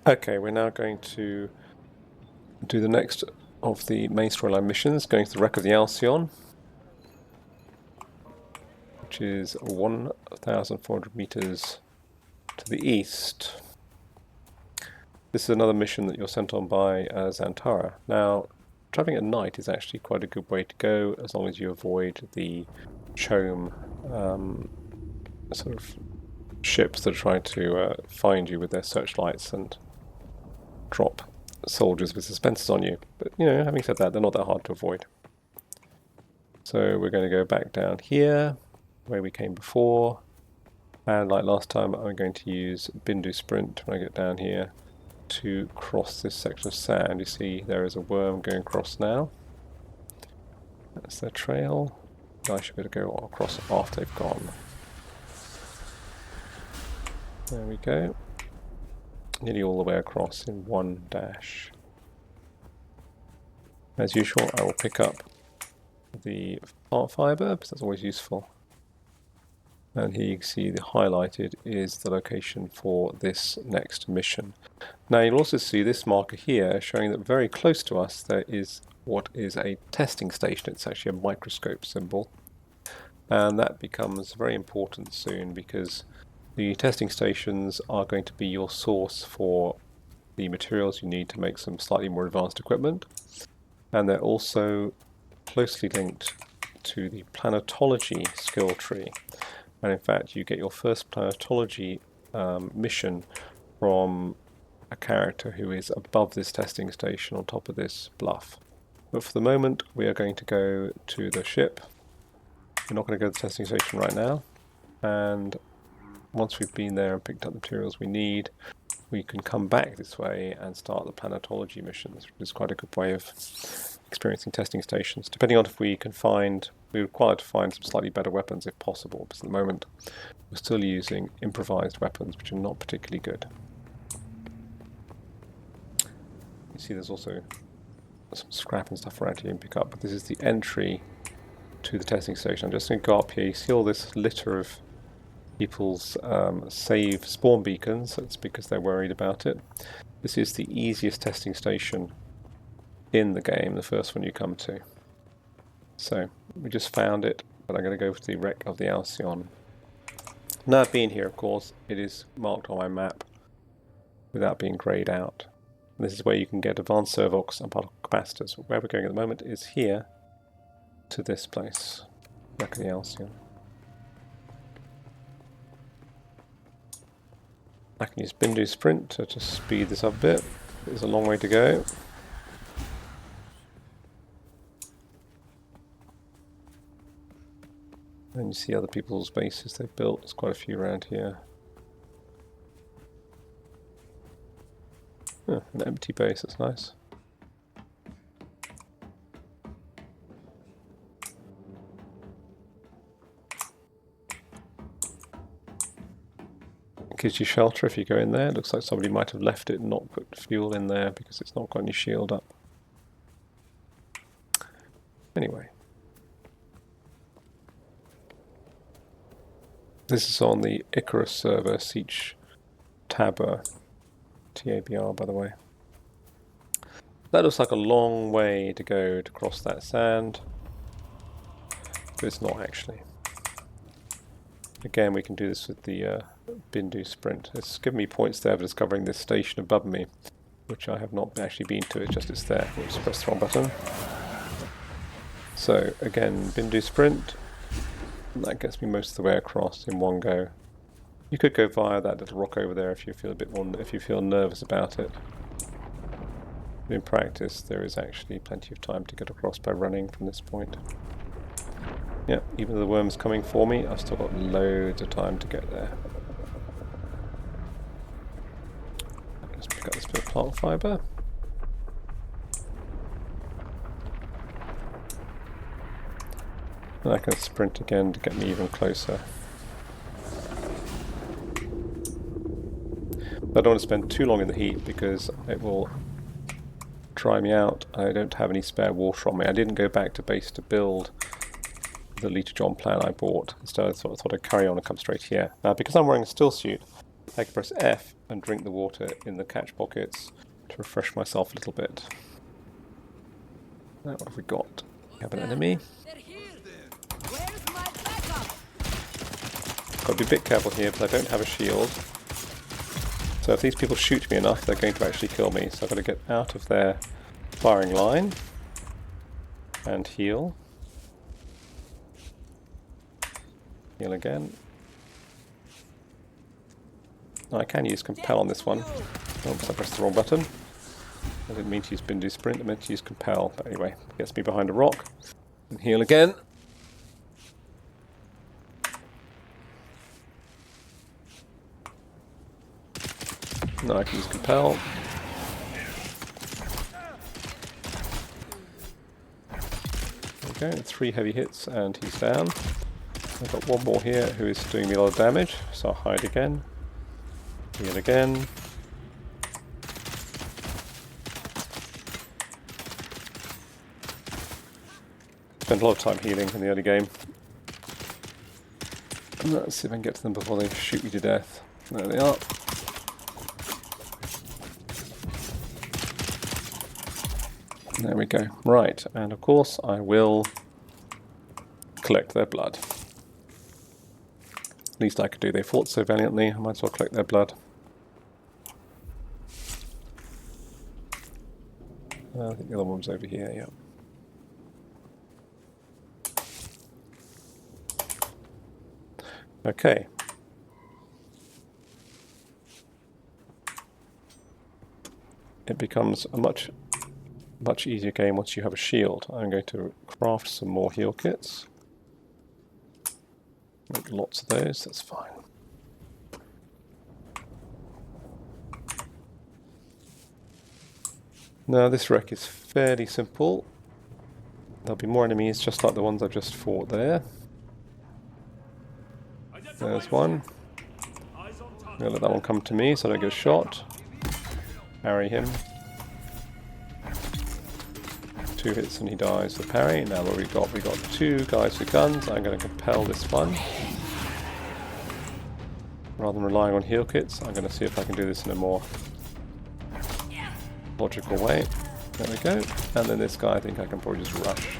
Okay, we're now going to do the next of the main storyline missions, going to the wreck of the Alcyon, which is 1,400 meters to the east. This is another mission that you're sent on by Xantara. Now, traveling at night is actually quite a good way to go, as long as you avoid the chome sort of ships that are trying to find you with their searchlights and drop soldiers with suspensors on you. But, you know, having said that, they're not that hard to avoid. So we're going to go back down here, where we came before. And like last time, I'm going to use Bindu Sprint when I get down here to cross this section of sand. You see there is a worm going across now. That's their trail. I should be able to go across after they've gone. There we go. Nearly all the way across in one dash. As usual, I will pick up the plant fibre, because that's always useful. And here you can see the highlighted is the location for this next mission. Now you'll also see this marker here showing that very close to us there is what is a testing station. It's actually a microscope symbol. And that becomes very important soon, because the testing stations are going to be your source for the materials you need to make some slightly more advanced equipment. And they're also closely linked to the planetology skill tree. And in fact, you get your first planetology mission from a character who is above this testing station on top of this bluff. But for the moment, we are going to go to the ship. We're not going to go to the testing station right now. And once we've been there and picked up the materials we need, we can come back this way and start the planetology missions, which is quite a good way of experiencing testing stations. Depending on if we can find, we're required to find some slightly better weapons if possible, because at the moment we're still using improvised weapons, which are not particularly good. You see there's also some scrap and stuff around here you can pick up, but this is the entry to the testing station. I'm just going to go up here. You see all this litter of people's save spawn beacons. That's because they're worried about it. This is the easiest testing station in the game, the first one you come to. So we just found it, but I'm going to go to the wreck of the Alcyon. Now being here, of course, it is marked on my map without being greyed out. And this is where you can get advanced servox and particle capacitors. Where we're going at the moment is here to this place, wreck of the Alcyon. I can use Bindu Sprint to just speed this up a bit. There's a long way to go. And you see other people's bases they've built. There's quite a few around here. Oh, an empty base, that's nice. Gives you shelter if you go in there. It looks like somebody might have left it and not put fuel in there because it's not got any shield up. Anyway. This is on the Icarus server, Siege Tabr, T-A-B-R by the way. That looks like a long way to go to cross that sand, but it's not actually. Again, we can do this with the Bindu Sprint. It's given me points there for discovering this station above me, which I have not actually been to, it's there. We'll just press the wrong button. So again, Bindu Sprint. That gets me most of the way across in one go. You could go via that little rock over there if you feel a bit more, if you feel nervous about it. But in practice, there is actually plenty of time to get across by running from this point. Yeah, even though the worm's coming for me, I've still got loads of time to get there. Let's pick up this bit of plant fibre. And I can sprint again to get me even closer. I don't want to spend too long in the heat because it will dry me out. I don't have any spare water on me. I didn't go back to base to build the Lita John plan I bought. Instead I thought I'd carry on and come straight here. Now because I'm wearing a still suit, I can press F and drink the water in the catch pockets to refresh myself a little bit. Now what have we got? We have an enemy. Got to be a bit careful here because I don't have a shield. So if these people shoot me enough, they're going to actually kill me. So I've got to get out of their firing line and heal. Heal again. I can use compel on this one. Oops, I pressed the wrong button. I didn't mean to use Bindu Sprint, I meant to use compel. But anyway, it gets me behind a rock. And heal again. Now I can use compel. There we go, 3 heavy hits and he's down. I've got one more here who is doing me a lot of damage, so I'll hide again. Heal again. Spent a lot of time healing in the early game. Let's see if I can get to them before they shoot me to death. There they are. There we go. Right, and of course I will collect their blood. Least I could do. They fought so valiantly, I might as well collect their blood. I think the other one was over here, yeah. Okay. It becomes a much easier game once you have a shield. I'm going to craft some more heal kits. Make lots of those, that's fine. Now this wreck is fairly simple. There'll be more enemies just like the ones I've just fought there. There's one. I'm going to let that one come to me so I don't get shot. Parry him. 2 hits and he dies with parry. Now what we've got? We've got 2 guys with guns. I'm going to compel this one. Rather than relying on heal kits, I'm going to see if I can do this in a more logical way. There we go. And then this guy, I think I can probably just rush.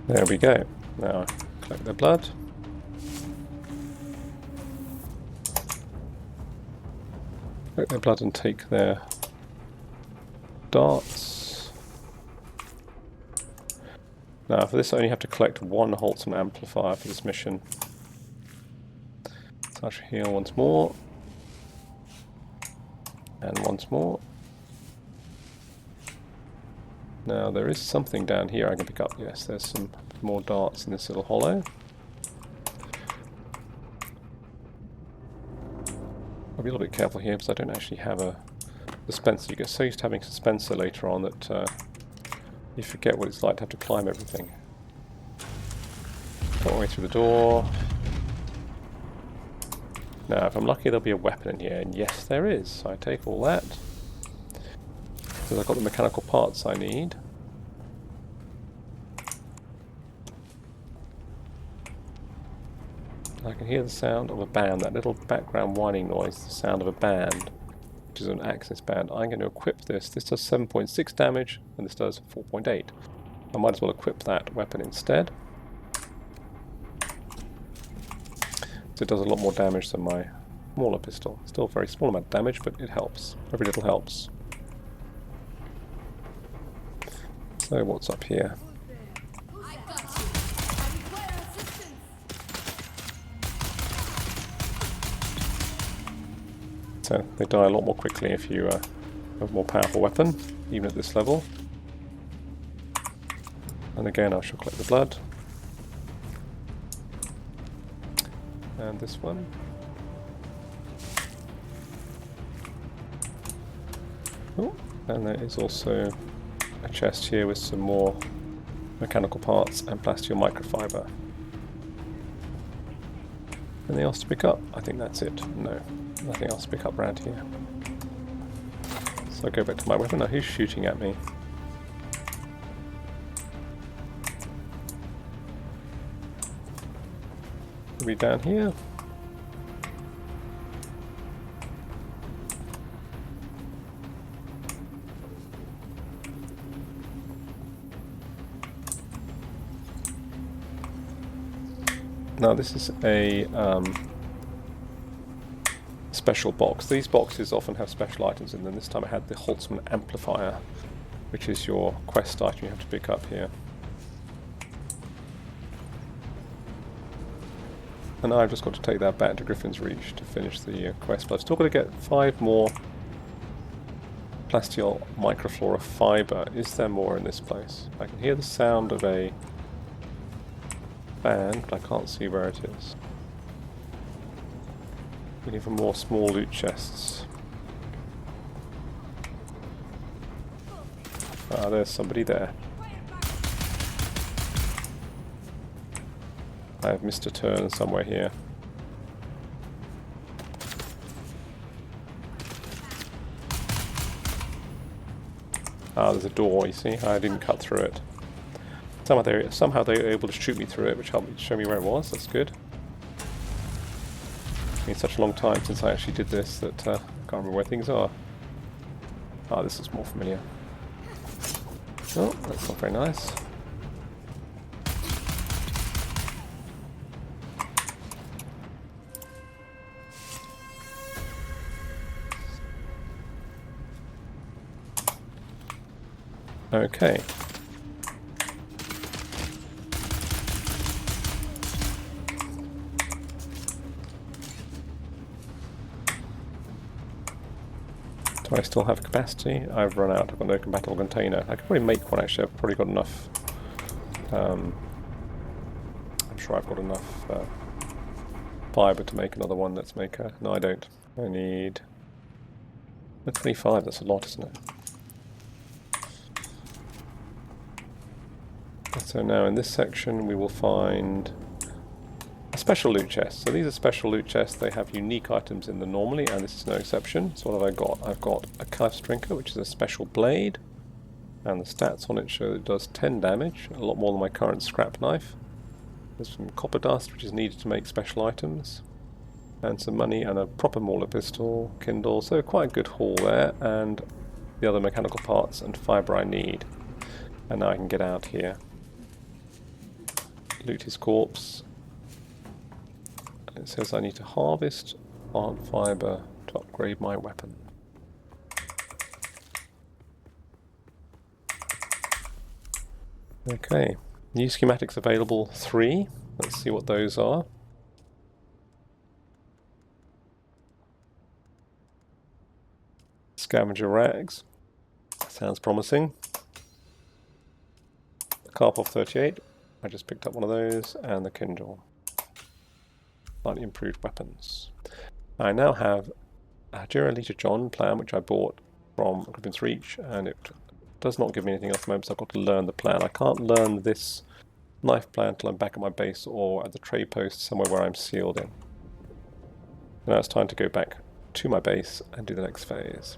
There we go. Now collect their blood. Collect their blood and take their darts. Now for this I only have to collect 1 Holtzman amplifier for this mission. So I shall heal once more. And once more. Now there is something down here I can pick up. Yes, there's some more darts in this little hollow. I'll be a little bit careful here because I don't actually have a dispenser. You get so used to having a dispenser later on that you forget what it's like to have to climb everything. Got my way through the door. Now if I'm lucky there'll be a weapon in here, and yes there is. So I take all that. Because I've got the mechanical parts I need. I can hear the sound of a band, that little background whining noise, the sound of a band, which is an Axis band. I'm going to equip this. This does 7.6 damage, and this does 4.8. I might as well equip that weapon instead. So it does a lot more damage than my smaller pistol. Still a very small amount of damage, but it helps. Every little helps. So what's up here? So they die a lot more quickly if you have a more powerful weapon, even at this level. And again I shall collect the blood. And this one. Oh, and there is also a chest here with some more mechanical parts and plasteel microfiber. Anything else to pick up? I think that's it. No, nothing else to pick up around here. So I go back to my weapon. Now who's shooting at me? Maybe down here. Now this is a special box. These boxes often have special items in them. This time I had the Holtzman amplifier, which is your quest item you have to pick up here. And now I've just got to take that back to Griffins Reach to finish the quest. But I've still got to get 5 more plastiol microflora fibre. Is there more in this place? I can hear the sound of a fan, but I can't see where it is. Looking for more small loot chests. Ah, there's somebody there. I have missed a turn somewhere here. Ah, there's a door, you see? I didn't cut through it. Somehow they were able to shoot me through it, which helped me show me where it was. That's good. It's been such a long time since I actually did this that I can't remember where things are. Ah, this looks more familiar. Oh, that's not very nice. Okay. Do I still have capacity? I've run out. I've got no compatible container. I could probably make one actually. I've probably got enough. I'm sure I've got enough fibre to make another one. Let's make a... No, I don't. I need... 25, that's a lot, isn't it? So now in this section we will find a special loot chest. So these are special loot chests. They have unique items in them normally, and this is no exception. So what have I got? I've got a callus drinker, which is a special blade, and the stats on it show it does 10 damage, a lot more than my current scrap knife. There's some copper dust, which is needed to make special items, and some money and a proper mauler pistol, Kindle. So quite a good haul there, and the other mechanical parts and fibre I need. And now I can get out here. Loot his corpse. It says I need to harvest plant fibre to upgrade my weapon. Okay, new schematics available 3. Let's see what those are. Scavenger rags. Sounds promising. Karpov 38. I just picked up one of those, and the Kindle. Slightly improved weapons. I now have a Girolita John plan, which I bought from Griffins Reach, and it does not give me anything else at the moment, so I've got to learn the plan. I can't learn this knife plan until I'm back at my base or at the trade post somewhere where I'm sealed in. Now it's time to go back to my base and do the next phase.